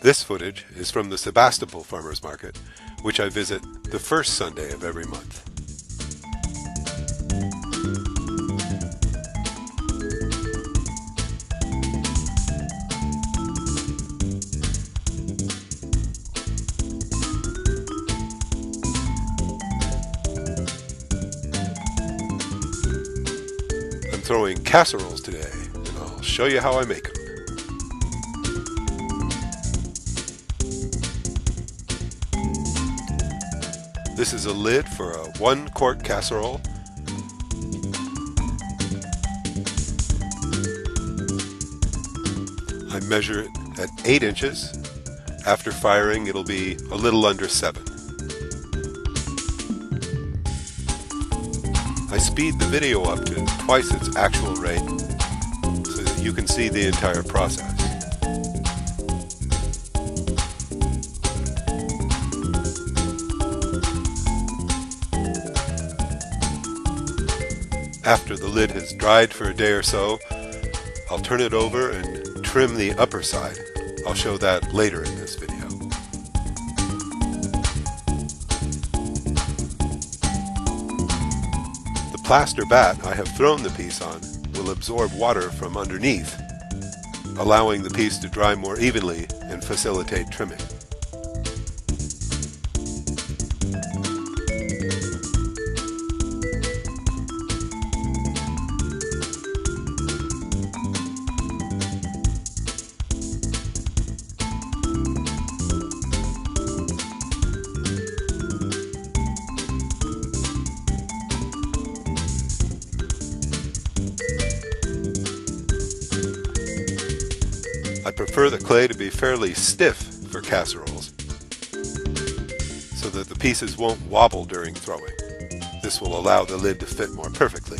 This footage is from the Sebastopol Farmers Market, which I visit the first Sunday of every month. I'm throwing casseroles today, and I'll show you how I make them. This is a lid for a 1-quart casserole. I measure it at 8 inches. After firing, it'll be a little under 7. I speed the video up to twice its actual rate so that you can see the entire process. After the lid has dried for a day or so, I'll turn it over and trim the upper side. I'll show that later in this video. The plaster bat I have thrown the piece on will absorb water from underneath, allowing the piece to dry more evenly and facilitate trimming. I prefer the clay to be fairly stiff for casseroles so that the pieces won't wobble during throwing. This will allow the lid to fit more perfectly.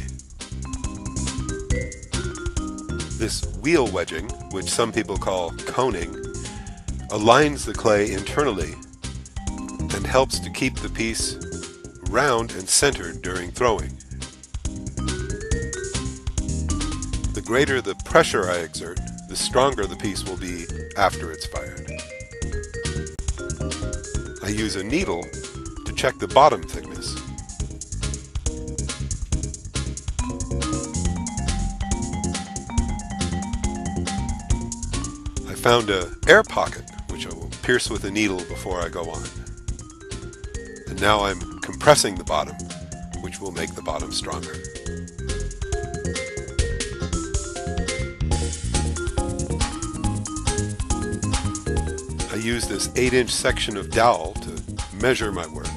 This wheel wedging, which some people call coning, aligns the clay internally and helps to keep the piece round and centered during throwing. The greater the pressure I exert, the stronger the piece will be after it's fired. I use a needle to check the bottom thickness. I found an air pocket which I will pierce with a needle before I go on. And now I'm compressing the bottom, which will make the bottom stronger. I use this 8-inch section of dowel to measure my work.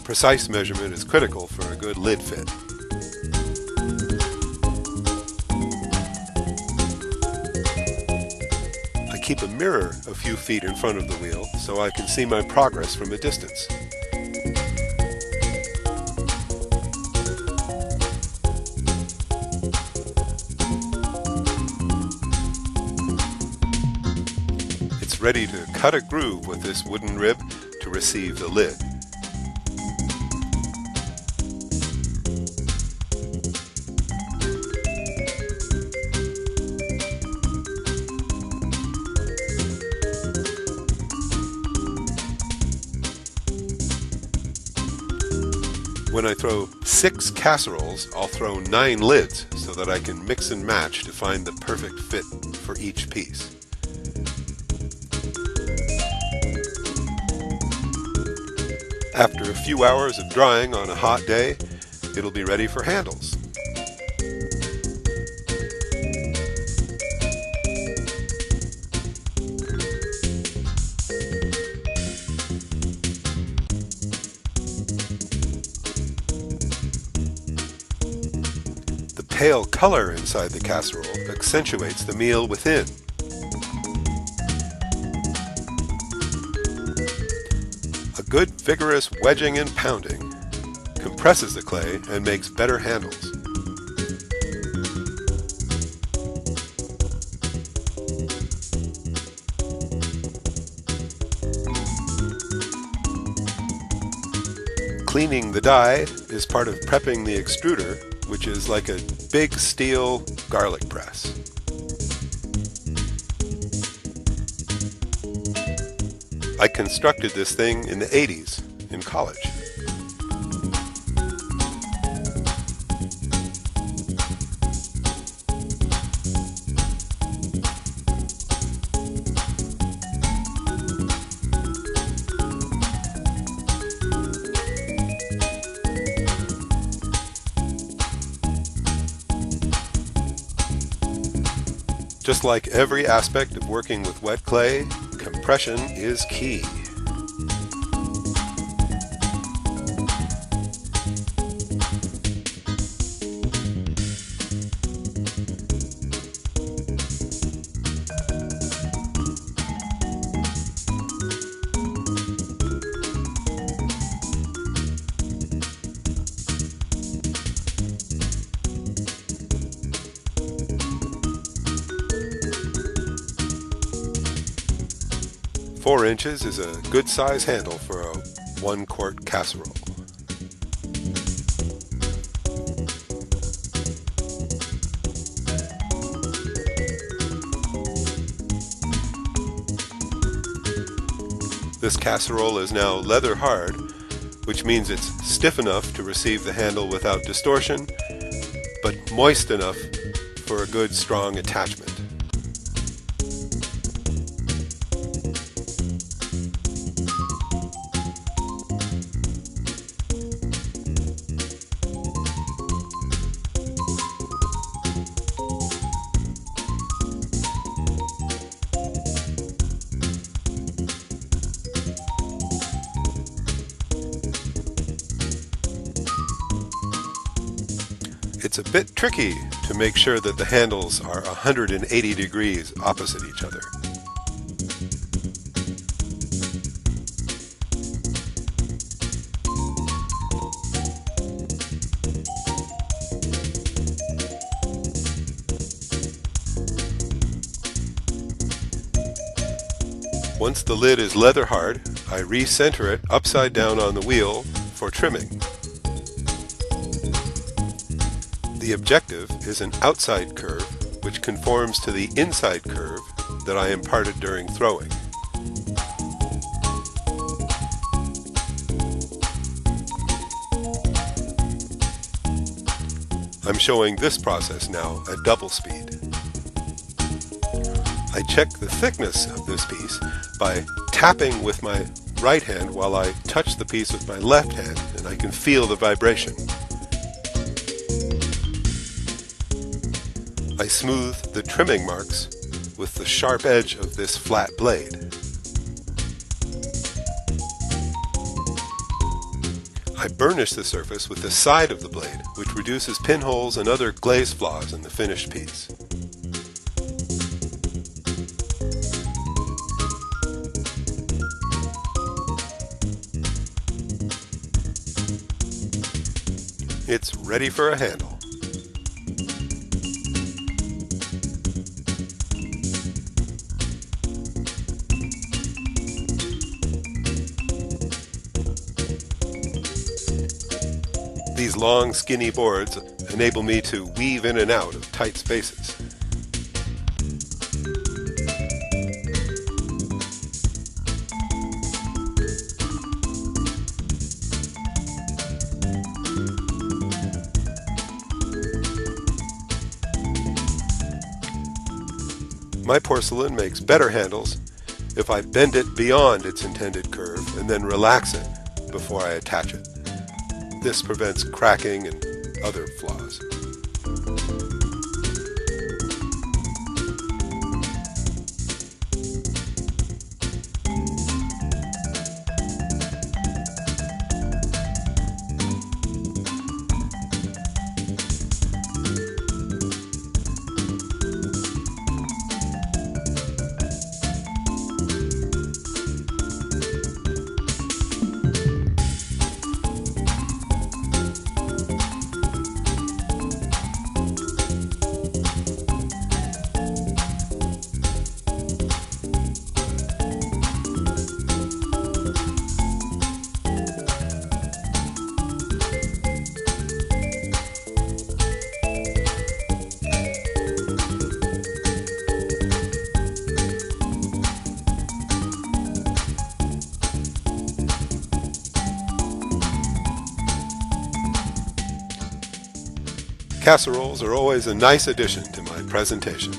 Precise measurement is critical for a good lid fit. I keep a mirror a few feet in front of the wheel so I can see my progress from a distance. It's ready to cut a groove with this wooden rib to receive the lid. When I throw 6 casseroles, I'll throw 9 lids so that I can mix and match to find the perfect fit for each piece. After a few hours of drying on a hot day, it'll be ready for handles. The pale color inside the casserole accentuates the meal within. A good vigorous wedging and pounding compresses the clay and makes better handles. Cleaning the die is part of prepping the extruder, which is like a big steel garlic press. I constructed this thing in the 80s in college. Just like every aspect of working with wet clay, compression is key. Four inches is a good size handle for a 1-quart casserole. This casserole is now leather hard, which means it's stiff enough to receive the handle without distortion, but moist enough for a good strong attachment. It's a bit tricky to make sure that the handles are 180 degrees opposite each other. Once the lid is leather hard, I recenter it upside down on the wheel for trimming. The objective is an outside curve which conforms to the inside curve that I imparted during throwing. I'm showing this process now at double speed. I check the thickness of this piece by tapping with my right hand while I touch the piece with my left hand, and I can feel the vibration. I smooth the trimming marks with the sharp edge of this flat blade. I burnish the surface with the side of the blade, which reduces pinholes and other glaze flaws in the finished piece. It's ready for a handle. These long, skinny boards enable me to weave in and out of tight spaces. My porcelain makes better handles if I bend it beyond its intended curve and then relax it before I attach it. This prevents cracking and other flaws. Casseroles are always a nice addition to my presentation.